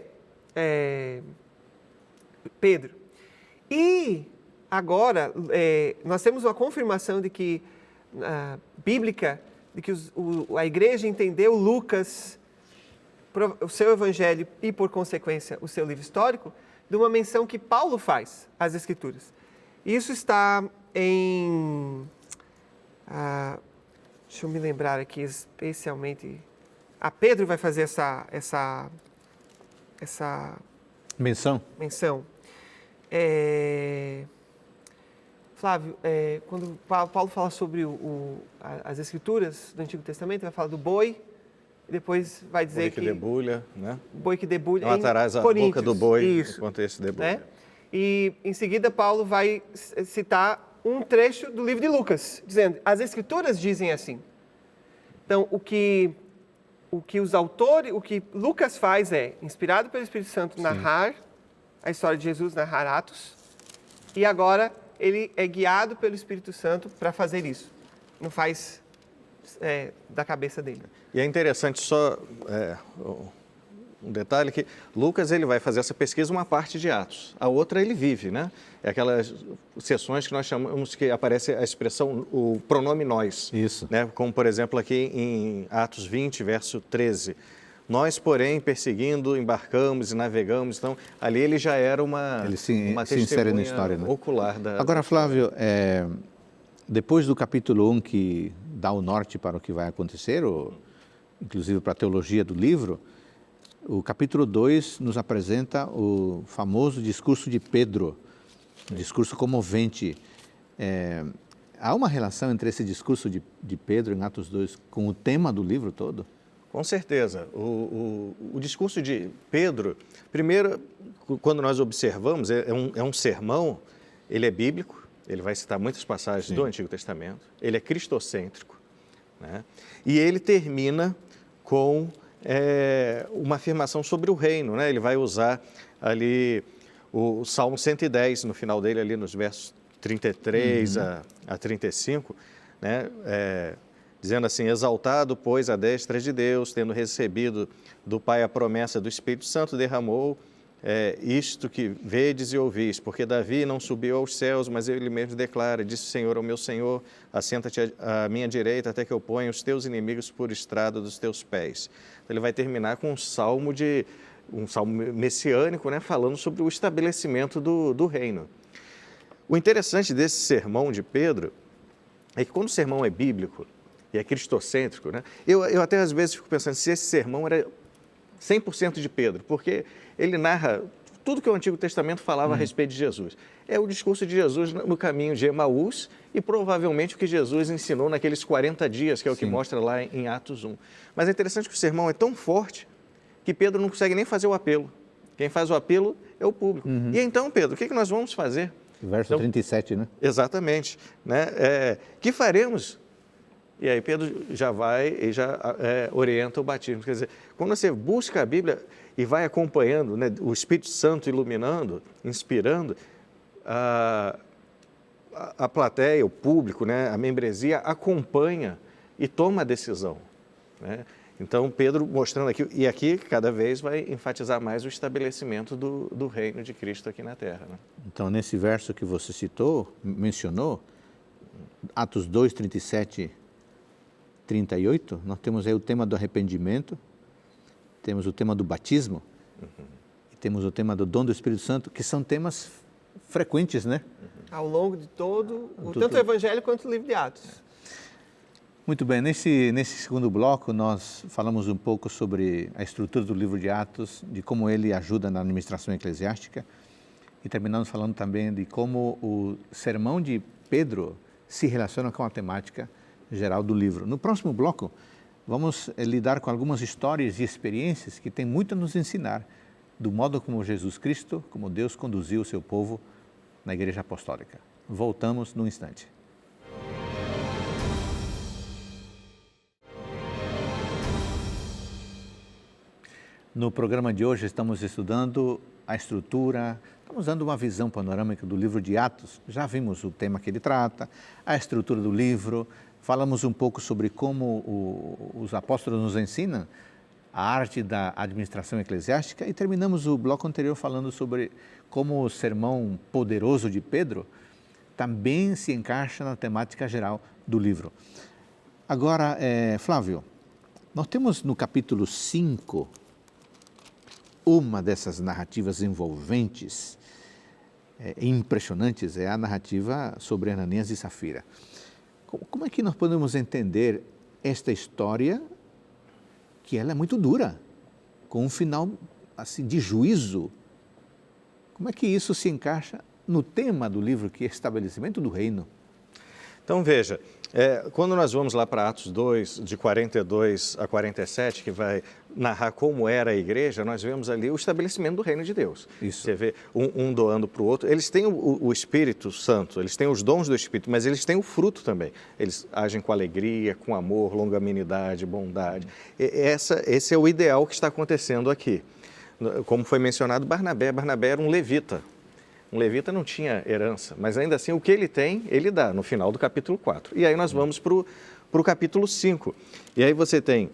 Pedro. E agora, nós temos uma confirmação de que, bíblica, de que a igreja entendeu Lucas, o seu evangelho e, por consequência, o seu livro histórico, de uma menção que Paulo faz às Escrituras. Isso está em... deixa eu me lembrar aqui, especialmente... Pedro vai fazer essa menção. Flávio, quando Paulo fala sobre as Escrituras do Antigo Testamento, vai falar do boi, e depois vai dizer que... Boi que debulha, né? Boi que debulha. Não matarás a boca do boi enquanto esse debulha. Né? E, em seguida, Paulo vai citar um trecho do livro de Lucas, dizendo, as Escrituras dizem assim. Então, o que os autores, o que Lucas faz é, inspirado pelo Espírito Santo, narrar a história de Jesus, narrar Atos, e agora ele é guiado pelo Espírito Santo para fazer isso. Não faz da cabeça dele. E é interessante só um detalhe que Lucas ele vai fazer essa pesquisa uma parte de Atos, a outra ele vive, né? É aquelas sessões que nós chamamos que aparece a expressão, o pronome nós. Isso. Né? Como, por exemplo, aqui em Atos 20, verso 13. Nós, porém, perseguindo, embarcamos e navegamos. Então, ali ele já era uma se insere na história, né? Ocular da... Agora, Flávio, depois do capítulo 1 que dá o norte para o que vai acontecer, inclusive para a teologia do livro, o capítulo 2 nos apresenta o famoso discurso de Pedro, um discurso comovente. Há uma relação entre esse discurso de Pedro em Atos 2 com o tema do livro todo? Com certeza. O discurso de Pedro, primeiro, quando nós observamos, é um sermão, ele é bíblico, ele vai citar muitas passagens do Antigo Testamento, ele é cristocêntrico, né? E ele termina com uma afirmação sobre o reino, né? Ele vai usar ali o Salmo 110, no final dele, ali nos versos 33 a 35, né? Dizendo assim, exaltado, pois, à destra de Deus, tendo recebido do Pai a promessa do Espírito Santo, derramou isto que vedes e ouvis, porque Davi não subiu aos céus, mas ele mesmo declara, disse o Senhor ao meu Senhor, assenta-te à minha direita até que eu ponha os teus inimigos por estrada dos teus pés. Então, ele vai terminar com um salmo messiânico, né, falando sobre o estabelecimento do reino. O interessante desse sermão de Pedro é que quando o sermão é bíblico e é cristocêntrico, né, eu até às vezes fico pensando se esse sermão era 100% de Pedro, porque ele narra tudo que o Antigo Testamento falava a respeito de Jesus. É o discurso de Jesus no caminho de Emaús e provavelmente o que Jesus ensinou naqueles 40 dias, que é o que mostra lá em Atos 1. Mas é interessante que o sermão é tão forte que Pedro não consegue nem fazer o apelo. Quem faz o apelo é o público. E então, Pedro, o que nós vamos fazer? Verso 37, né? Exatamente. Né? Que faremos? E aí Pedro já vai e já orienta o batismo. Quer dizer, quando você busca a Bíblia e vai acompanhando, né, o Espírito Santo iluminando, inspirando, a plateia, o público, né, a membresia acompanha e toma a decisão. Né? Então, Pedro mostrando aqui, e aqui cada vez vai enfatizar mais o estabelecimento do reino de Cristo aqui na Terra. Né? Então, nesse verso que você citou, mencionou, Atos 2, 37, 38, nós temos aí o tema do arrependimento, temos o tema do batismo, e temos o tema do dom do Espírito Santo, que são temas frequentes, né? Ao longo de tanto o Evangelho quanto o livro de Atos. Muito bem, nesse segundo bloco nós falamos um pouco sobre a estrutura do livro de Atos, de como ele ajuda na administração eclesiástica, e terminamos falando também de como o sermão de Pedro se relaciona com a temática geral do livro. No próximo bloco, vamos lidar com algumas histórias e experiências que têm muito a nos ensinar do modo como Jesus Cristo, como Deus conduziu o seu povo na Igreja Apostólica. Voltamos num instante. No programa de hoje estamos estudando a estrutura, estamos dando uma visão panorâmica do livro de Atos. Já vimos o tema que ele trata, a estrutura do livro, falamos um pouco sobre como os apóstolos nos ensinam a arte da administração eclesiástica e terminamos o bloco anterior falando sobre como o sermão poderoso de Pedro também se encaixa na temática geral do livro. Agora, Flávio, nós temos no capítulo 5 uma dessas narrativas envolventes, impressionantes, é a narrativa sobre Ananias e Safira. Como é que nós podemos entender esta história, que ela é muito dura, com um final assim, de juízo? Como é que isso se encaixa no tema do livro, que é estabelecimento do reino? Então, veja, quando nós vamos lá para Atos 2, de 42 a 47, que vai narrar como era a igreja, nós vemos ali o estabelecimento do reino de Deus. Isso. Você vê um doando para o outro. Eles têm o Espírito Santo, eles têm os dons do Espírito, mas eles têm o fruto também. Eles agem com alegria, com amor, longanimidade, bondade. Esse é o ideal que está acontecendo aqui. Como foi mencionado, Barnabé era um levita. Um levita não tinha herança, mas ainda assim o que ele tem, ele dá no final do capítulo 4. E aí nós vamos para o capítulo 5. E aí você tem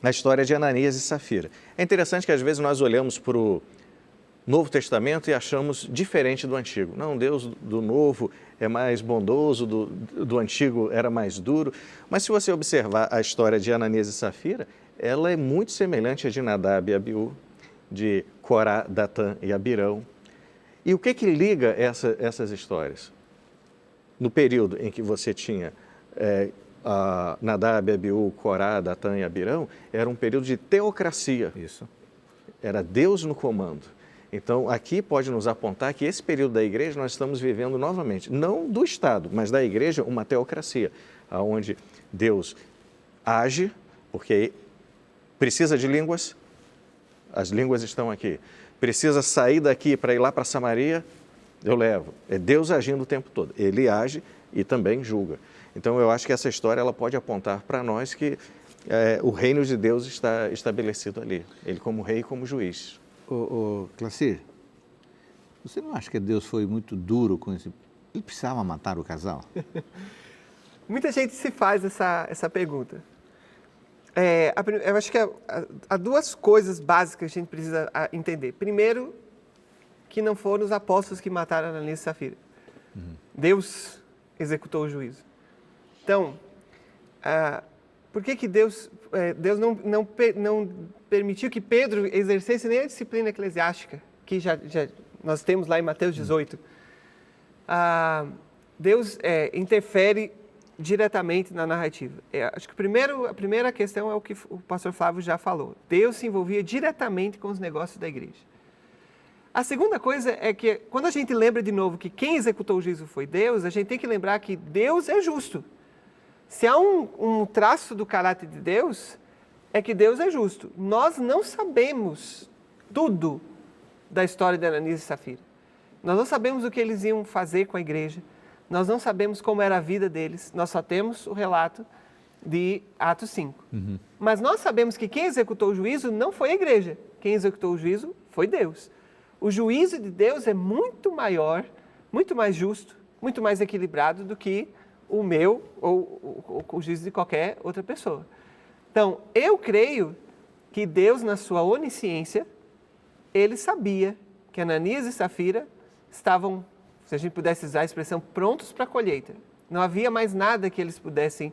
a história de Ananias e Safira. É interessante que às vezes nós olhamos para o Novo Testamento e achamos diferente do Antigo. Não, Deus do Novo é mais bondoso, do Antigo era mais duro. Mas se você observar a história de Ananias e Safira, ela é muito semelhante à de Nadab e Abiú, de Corá, Datã e Abirão. E o que liga essas histórias? No período em que você tinha Nadab, Abiú, Corá, Datã e Abirão, era um período de teocracia. Isso. Era Deus no comando. Então, aqui pode nos apontar que esse período da igreja nós estamos vivendo novamente, não do Estado, mas da igreja, uma teocracia, onde Deus age, porque precisa de línguas, as línguas estão aqui. Precisa sair daqui para ir lá para Samaria, eu levo. É Deus agindo o tempo todo. Ele age e também julga. Então, eu acho que essa história ela pode apontar para nós que o reino de Deus está estabelecido ali. Ele como rei e como juiz. Clássir, você não acha que Deus foi muito duro com esse... Ele precisava matar o casal? Muita gente se faz essa pergunta. Eu acho que há duas coisas básicas que a gente precisa entender. Primeiro, que não foram os apóstolos que mataram Ananias e Safira. Deus executou o juízo. Então, por que Deus não permitiu que Pedro exercesse nem a disciplina eclesiástica, que já nós temos lá em Mateus 18? Deus interfere diretamente na narrativa. Acho que a primeira questão é o que o pastor Flávio já falou. Deus se envolvia diretamente com os negócios da igreja. A segunda coisa é que, quando a gente lembra de novo que quem executou o juízo foi Deus, a gente tem que lembrar que Deus é justo. Se há um traço do caráter de Deus, é que Deus é justo. Nós não sabemos tudo da história de Ananias e Safira. Nós não sabemos o que eles iam fazer com a igreja. Nós não sabemos como era a vida deles, nós só temos o relato de Atos 5. Mas nós sabemos que quem executou o juízo não foi a igreja, quem executou o juízo foi Deus. O juízo de Deus é muito maior, muito mais justo, muito mais equilibrado do que o meu ou o juízo de qualquer outra pessoa. Então, eu creio que Deus, na sua onisciência, ele sabia que Ananias e Safira estavam, se a gente pudesse usar a expressão, prontos para a colheita. Não havia mais nada que eles pudessem,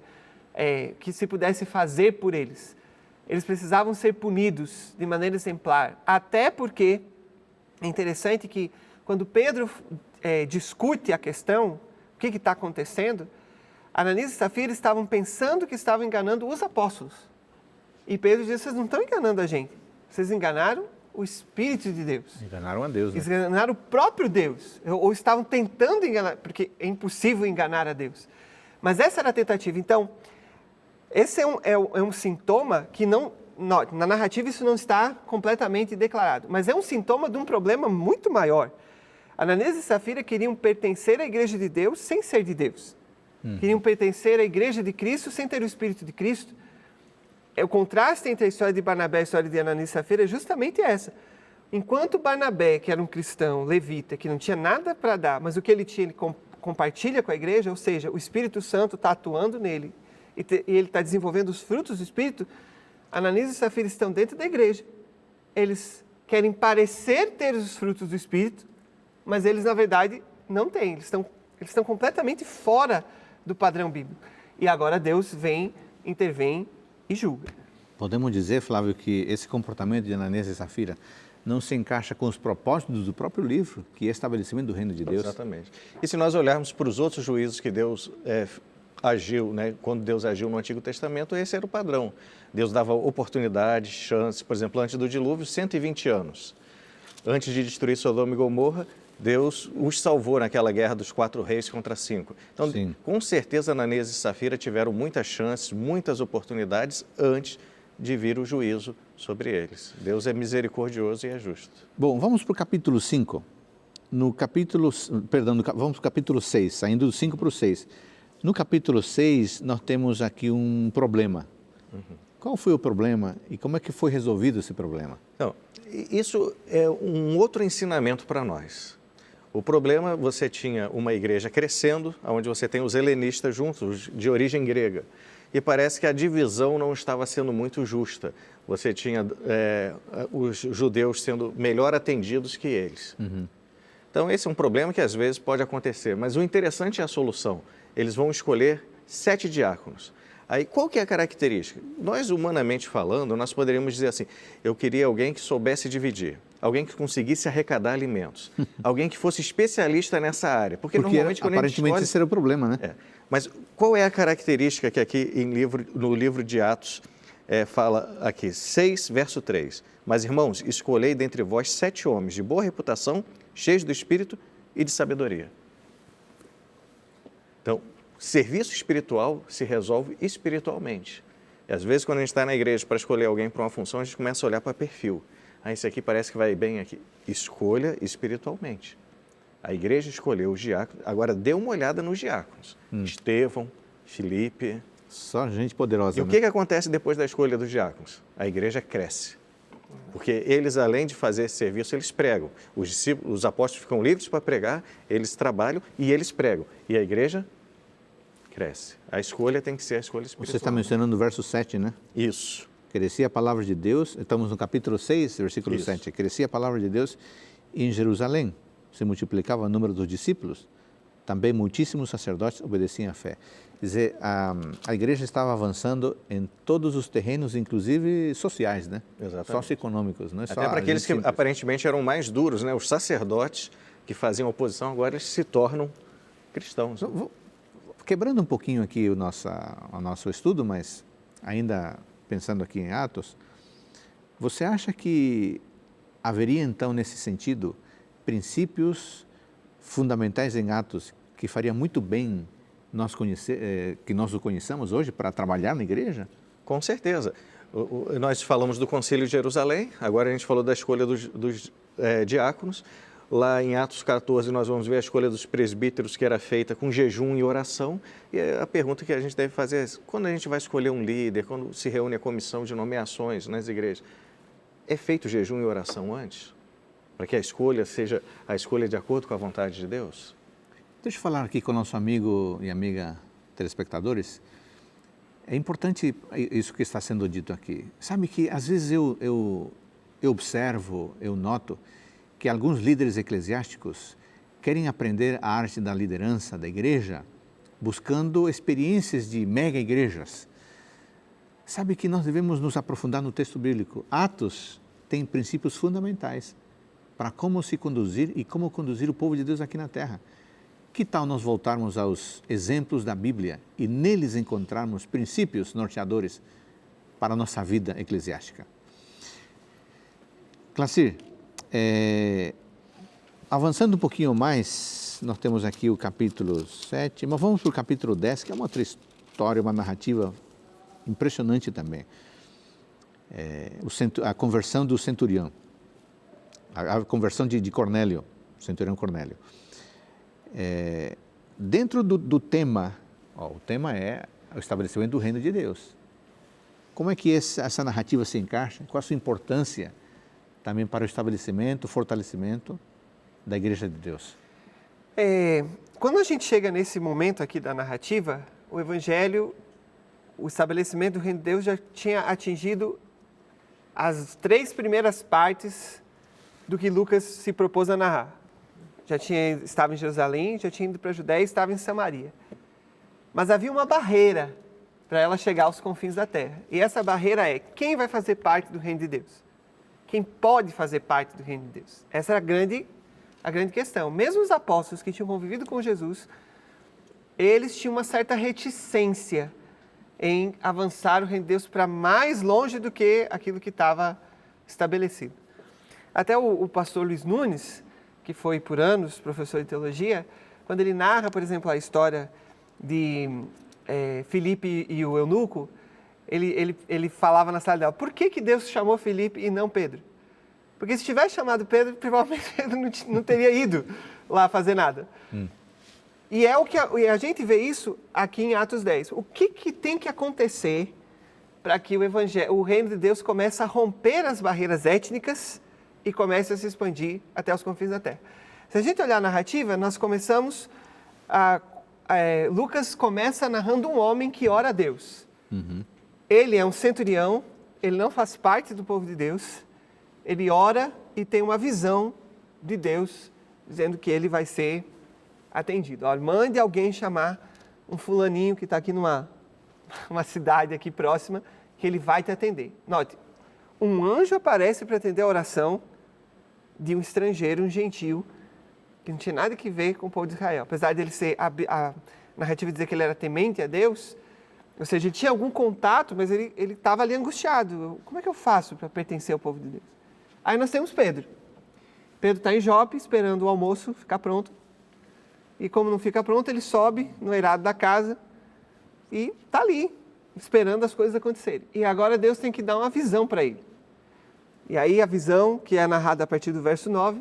que se pudesse fazer por eles. Eles precisavam ser punidos de maneira exemplar, até porque é interessante que quando Pedro discute a questão, o que está acontecendo, Ananias e Safira estavam pensando que estavam enganando os apóstolos. E Pedro disse, vocês não estão enganando a gente, vocês enganaram o Espírito de Deus. Enganaram a Deus, né? Enganaram o próprio Deus. Ou estavam tentando enganar, porque é impossível enganar a Deus. Mas essa era a tentativa. Então, esse é um sintoma que na narrativa isso não está completamente declarado, mas é um sintoma de um problema muito maior. Ananias e Safira queriam pertencer à igreja de Deus sem ser de Deus. Queriam pertencer à igreja de Cristo sem ter o Espírito de Cristo. o contraste entre a história de Barnabé e a história de Ananias e Safira é justamente essa. Enquanto Barnabé, que era um cristão levita, que não tinha nada para dar, mas o que ele tinha, ele compartilha com a igreja, ou seja, o Espírito Santo está atuando nele e ele está desenvolvendo os frutos do Espírito, Ananias e Safira estão dentro da igreja. Eles querem parecer ter os frutos do Espírito, mas eles, na verdade, não têm. Eles estão completamente fora do padrão bíblico. E agora Deus intervém e julga. Podemos dizer, Flávio, que esse comportamento de Ananias e Safira não se encaixa com os propósitos do próprio livro, que é estabelecimento do reino de Deus. Exatamente. E se nós olharmos para os outros juízos que Deus agiu, né? Quando Deus agiu no Antigo Testamento, esse era o padrão. Deus dava oportunidades, chances. Por exemplo, antes do dilúvio, 120 anos. Antes de destruir Sodoma e Gomorra, Deus os salvou naquela guerra dos 4 reis contra 5. Então, sim, com certeza, Ananias e Safira tiveram muitas chances, muitas oportunidades antes de vir o juízo sobre eles. Deus é misericordioso e é justo. Bom, vamos para o capítulo 5. Vamos para o capítulo 6, saindo do 5 para o 6. No capítulo 6, nós temos aqui um problema. Qual foi o problema e como é que foi resolvido esse problema? Então, isso é um outro ensinamento para nós. O problema, você tinha uma igreja crescendo, onde você tem os helenistas juntos, de origem grega. E parece que a divisão não estava sendo muito justa. Você tinha os judeus sendo melhor atendidos que eles. Então, esse é um problema que às vezes pode acontecer. Mas o interessante é a solução. Eles vão escolher 7 diáconos. Aí, qual que é a característica? Nós, humanamente falando, nós poderíamos dizer assim, eu queria alguém que soubesse dividir, alguém que conseguisse arrecadar alimentos, alguém que fosse especialista nessa área. Porque normalmente, quando aparentemente esse era o problema, né? Mas qual é a característica que aqui no livro de Atos fala aqui? 6, verso 3. Mas, irmãos, escolhei dentre vós 7 homens de boa reputação, cheios do Espírito e de sabedoria. Então, serviço espiritual se resolve espiritualmente. E às vezes, quando a gente está na igreja para escolher alguém para uma função, a gente começa a olhar para perfil. Esse aqui parece que vai bem aqui. Escolha espiritualmente. A igreja escolheu os diáconos. Agora, dê uma olhada nos diáconos. Estevão, Filipe. Só gente poderosa. E o que acontece depois da escolha dos diáconos? A igreja cresce. Porque eles, além de fazer esse serviço, eles pregam. Os apóstolos ficam livres para pregar, eles trabalham e eles pregam. E a igreja cresce. A escolha tem que ser a escolha espiritual. Você está mencionando o verso 7, né? Isso. Crescia a palavra de Deus, estamos no capítulo 6, versículo Isso. 7. Crescia a palavra de Deus e em Jerusalém se multiplicava o número dos discípulos. Também muitíssimos sacerdotes obedeciam à fé. Quer dizer, a igreja estava avançando em todos os terrenos, inclusive sociais, né? Exatamente. Socioeconômicos. Não é Até só para aqueles que simples. aparentemente eram mais duros, né? Os sacerdotes que faziam oposição, agora eles se tornam cristãos. Quebrando um pouquinho aqui o nosso estudo, mas ainda pensando aqui em Atos, você acha que haveria então nesse sentido princípios fundamentais em Atos que faria muito bem que nós o conheçamos hoje para trabalhar na igreja? Com certeza. Nós falamos do Concílio de Jerusalém, agora a gente falou da escolha dos diáconos. Lá em Atos 14 nós vamos ver a escolha dos presbíteros que era feita com jejum e oração. E a pergunta que a gente deve fazer é, quando a gente vai escolher um líder, quando se reúne a comissão de nomeações nas igrejas, é feito jejum e oração antes? Para que a escolha seja a escolha de acordo com a vontade de Deus? Deixa eu falar aqui com o nosso amigo e amiga telespectadores. É importante isso que está sendo dito aqui. Sabe que às vezes eu observo, eu noto que alguns líderes eclesiásticos querem aprender a arte da liderança da igreja buscando experiências de mega igrejas. Sabe que nós devemos nos aprofundar no texto bíblico. Atos tem princípios fundamentais para como se conduzir e como conduzir o povo de Deus aqui na terra. Que tal nós voltarmos aos exemplos da Bíblia e neles encontrarmos princípios norteadores para a nossa vida eclesiástica? Classir, avançando um pouquinho mais, nós temos aqui o capítulo 7, mas vamos para o capítulo 10, que é uma outra história, uma narrativa impressionante também. A conversão do centurião, a conversão de Cornélio, centurião Cornélio. Dentro do tema, o tema é o estabelecimento do reino de Deus. como é que essa narrativa se encaixa? Qual a sua importância também para o estabelecimento, o fortalecimento da Igreja de Deus? Quando a gente chega nesse momento aqui da narrativa, o Evangelho, o estabelecimento do Reino de Deus já tinha atingido as 3 primeiras partes do que Lucas se propôs a narrar. Estava em Jerusalém, já tinha ido para a Judéia e estava em Samaria. Mas havia uma barreira para ela chegar aos confins da terra. E essa barreira é: quem vai fazer parte do Reino de Deus? Quem pode fazer parte do Reino de Deus? Essa era a grande questão. Mesmo os apóstolos que tinham convivido com Jesus, eles tinham uma certa reticência em avançar o Reino de Deus para mais longe do que aquilo que estava estabelecido. Até o pastor Luiz Nunes, que foi por anos professor de teologia, quando ele narra, por exemplo, a história de Filipe e o eunuco, ele falava na sala dela: por que Deus chamou Filipe e não Pedro? Porque se tivesse chamado Pedro, provavelmente Pedro não teria ido lá fazer nada. E é o que a gente vê isso aqui em Atos 10. O que tem que acontecer para que o reino de Deus comece a romper as barreiras étnicas e comece a se expandir até os confins da terra? Se a gente olhar a narrativa, nós começamos Lucas começa narrando um homem que ora a Deus. Ele é um centurião, ele não faz parte do povo de Deus, ele ora e tem uma visão de Deus, dizendo que ele vai ser atendido. Olha, mande alguém chamar um fulaninho que está aqui numa cidade aqui próxima, que ele vai te atender. Note, um anjo aparece para atender a oração de um estrangeiro, um gentio, que não tinha nada a ver com o povo de Israel. Apesar de ele ser, a narrativa dizer que ele era temente a Deus, ou seja, ele tinha algum contato, mas ele estava ali angustiado. Como é que eu faço para pertencer ao povo de Deus? Aí nós temos Pedro. Pedro está em Jope, esperando o almoço ficar pronto. E como não fica pronto, ele sobe no eirado da casa e está ali, esperando as coisas acontecerem. E agora Deus tem que dar uma visão para ele. E aí a visão, que é narrada a partir do verso 9,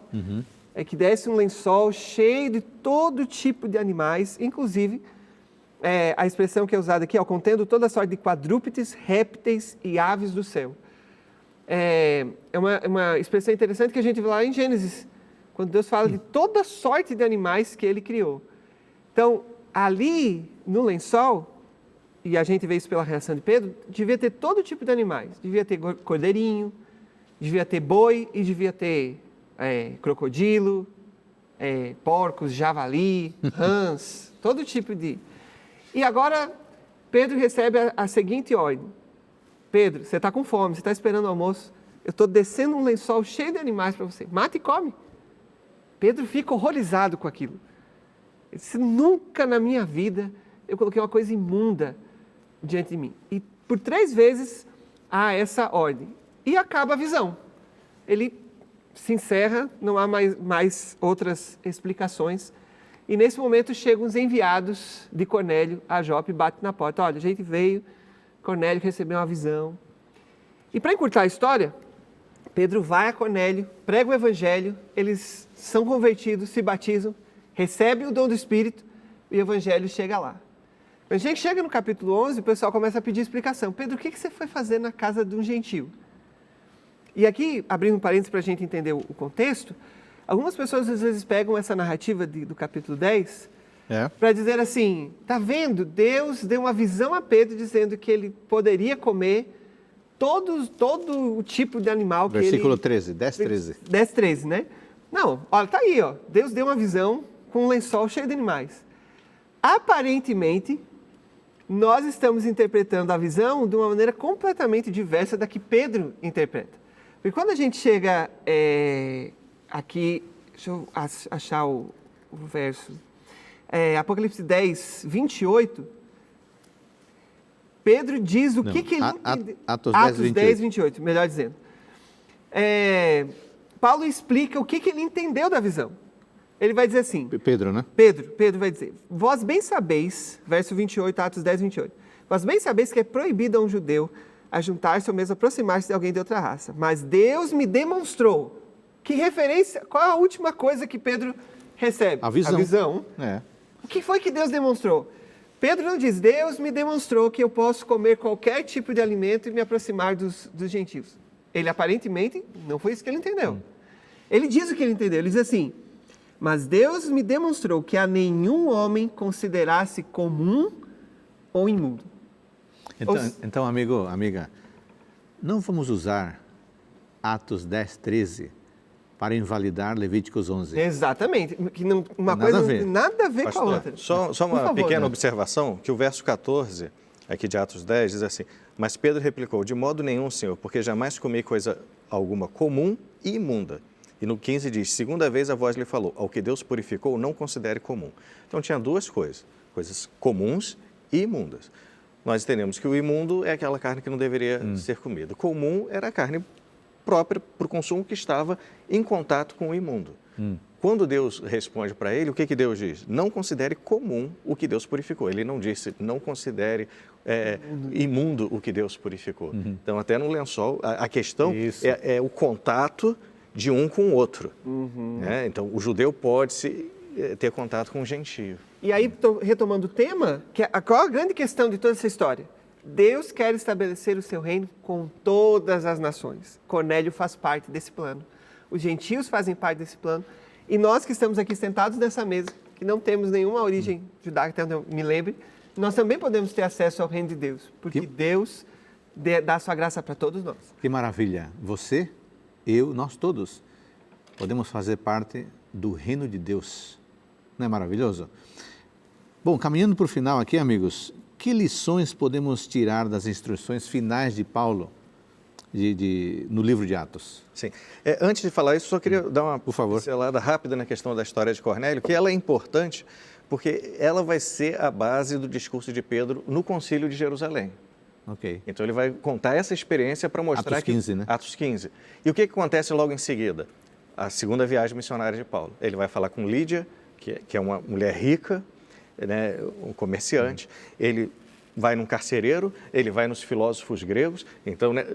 é que desce um lençol cheio de todo tipo de animais, inclusive a expressão que é usada aqui, contendo toda sorte de quadrúpedes, répteis e aves do céu. É uma expressão interessante que a gente vê lá em Gênesis, quando Deus fala de toda sorte de animais que Ele criou. Então, ali no lençol, e a gente vê isso pela reação de Pedro, devia ter todo tipo de animais. Devia ter cordeirinho, devia ter boi e devia ter crocodilo, porcos, javali, rãs, todo tipo de... E agora Pedro recebe a seguinte ordem: Pedro, você está com fome, você está esperando o almoço, eu estou descendo um lençol cheio de animais para você, mata e come. Pedro fica horrorizado com aquilo. Ele disse: nunca na minha vida eu coloquei uma coisa imunda diante de mim. E por 3 vezes há essa ordem. E acaba a visão. Ele se encerra, não há mais outras explicações. E nesse momento chegam os enviados de Cornélio a Jope e batem na porta. Olha, a gente veio, Cornélio recebeu uma visão. E para encurtar a história, Pedro vai a Cornélio, prega o evangelho, eles são convertidos, se batizam, recebem o dom do Espírito e o evangelho chega lá. Quando a gente chega no capítulo 11, o pessoal começa a pedir explicação. Pedro, o que você foi fazer na casa de um gentio? E aqui, abrindo um parênteses para a gente entender o contexto, algumas pessoas às vezes pegam essa narrativa do capítulo 10 para dizer assim: tá vendo? Deus deu uma visão a Pedro dizendo que ele poderia comer todo o tipo de animal que Versículo 13, 10, 13. 10, 13, né? Não, olha, tá aí, Deus deu uma visão com um lençol cheio de animais. Aparentemente, nós estamos interpretando a visão de uma maneira completamente diversa da que Pedro interpreta. Porque quando a gente chega aqui, deixa eu achar o verso, Apocalipse 10, 28, Pedro diz o que ele entendeu. Atos 10, 28, melhor dizendo. Paulo explica o que ele entendeu da visão. Ele vai dizer assim... Pedro, né? Pedro vai dizer: vós bem sabeis, verso 28, Atos 10, 28, vós bem sabeis que é proibido a um judeu ajuntar-se ou mesmo aproximar-se de alguém de outra raça. Mas Deus me demonstrou. Que referência? Qual é a última coisa que Pedro recebe? A visão. A visão. O que foi que Deus demonstrou? Pedro não diz, Deus me demonstrou que eu posso comer qualquer tipo de alimento e me aproximar dos gentios. Ele aparentemente, não foi isso que ele entendeu. Ele diz o que ele entendeu, ele diz assim, mas Deus me demonstrou que a nenhum homem considerasse comum ou imundo. Então, amiga, não vamos usar Atos 10, 13 para invalidar Levíticos 11. Exatamente, que não, uma Nada coisa a ver. não tem nada a ver Pastor, com a outra. Só uma Por favor, pequena né? observação, que o verso 14, aqui de Atos 10, diz assim, mas Pedro replicou, de modo nenhum, Senhor, porque jamais comi coisa alguma comum e imunda. E no 15 diz, segunda vez a voz lhe falou, ao que Deus purificou, não considere comum. Então tinha duas coisas comuns e imundas. Nós entendemos que o imundo é aquela carne que não deveria ser comida. Comum era a carne própria para o consumo que estava em contato com o imundo. Quando Deus responde para ele, o que Deus diz? Não considere comum o que Deus purificou. Ele não disse, não considere imundo o que Deus purificou. Então, até no lençol, a questão é o contato de um com o outro. Né? Então, o judeu pode ter contato com o gentio. E aí, retomando o tema, qual a grande questão de toda essa história? Deus quer estabelecer o seu reino com todas as nações. Cornélio faz parte desse plano. Os gentios fazem parte desse plano. E nós que estamos aqui sentados nessa mesa, que não temos nenhuma origem judaica, até onde eu me lembre, nós também podemos ter acesso ao reino de Deus. Porque Deus dá a sua graça para todos nós. Que maravilha! Você, eu, nós todos podemos fazer parte do reino de Deus. Não é maravilhoso? Bom, caminhando para o final aqui, amigos, que lições podemos tirar das instruções finais de Paulo no livro de Atos? Sim. Antes de falar isso, só queria dar uma Por favor. pincelada rápida na questão da história de Cornélio, que ela é importante porque ela vai ser a base do discurso de Pedro no Concílio de Jerusalém. Ok. Então ele vai contar essa experiência para mostrar Atos 15, né? Atos 15. E o que acontece logo em seguida? A segunda viagem missionária de Paulo. Ele vai falar com Lídia, que é uma mulher rica, né, um comerciante. Ele vai num carcereiro, ele vai nos filósofos gregos. Então, né,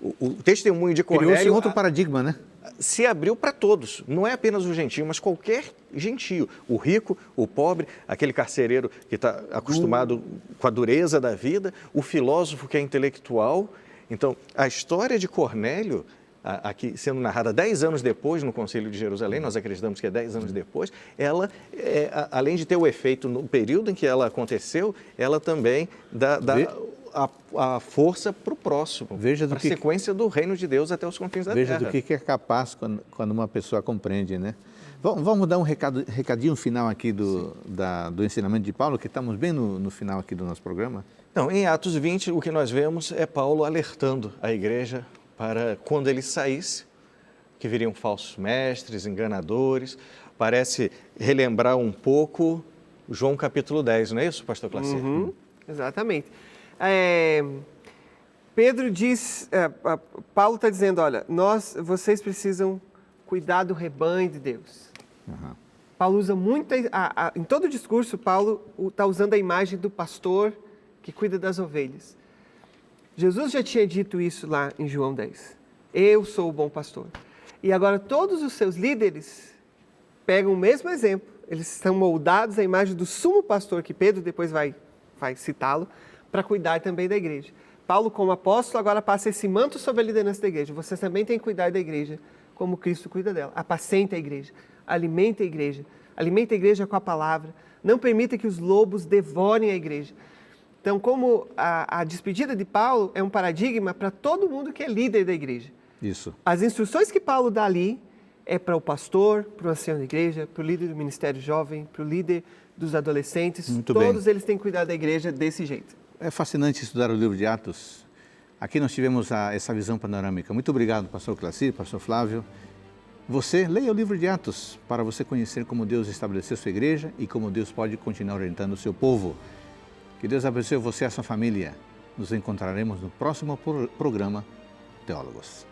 o testemunho de Cornélio Criou-se outro paradigma, né? se abriu para todos. Não é apenas o gentio, mas qualquer gentio. O rico, o pobre, aquele carcereiro que está acostumado com a dureza da vida, o filósofo que é intelectual. Então, a história de Cornélio, aqui sendo narrada 10 anos depois no Concílio de Jerusalém, nós acreditamos que é 10 anos depois, ela, além de ter o efeito no período em que ela aconteceu, ela também dá a força para o próximo, para a sequência do reino de Deus até os confins da terra. Veja do que é capaz quando uma pessoa compreende, né? Vamos dar um recadinho final aqui do ensinamento de Paulo, que estamos bem no final aqui do nosso programa. Não, em Atos 20, o que nós vemos é Paulo alertando a igreja para quando ele saísse, que viriam falsos mestres, enganadores. Parece relembrar um pouco João capítulo 10, não é isso, pastor Clacy? Exatamente. Pedro diz, Paulo está dizendo, olha, vocês precisam cuidar do rebanho de Deus. Paulo usa muito, em todo o discurso, Paulo está usando a imagem do pastor que cuida das ovelhas. Jesus já tinha dito isso lá em João 10. Eu sou o bom pastor. E agora todos os seus líderes pegam o mesmo exemplo. Eles estão moldados à imagem do sumo pastor, que Pedro depois vai citá-lo, para cuidar também da igreja. Paulo, como apóstolo, agora passa esse manto sobre a liderança da igreja. Vocês também têm que cuidar da igreja, como Cristo cuida dela. Apacenta a igreja, alimenta a igreja com a palavra. Não permita que os lobos devorem a igreja. Então, como a despedida de Paulo é um paradigma para todo mundo que é líder da igreja. Isso. As instruções que Paulo dá ali é para o pastor, para o ancião da igreja, para o líder do ministério jovem, para o líder dos adolescentes. Muito Todos bem. eles têm que cuidar da igreja desse jeito. É fascinante estudar o livro de Atos. Aqui nós tivemos essa visão panorâmica. Muito obrigado, pastor Clacy, pastor Flávio. Você leia o livro de Atos para você conhecer como Deus estabeleceu sua igreja e como Deus pode continuar orientando o seu povo. Que Deus abençoe você e a sua família. Nos encontraremos no próximo programa Teólogos.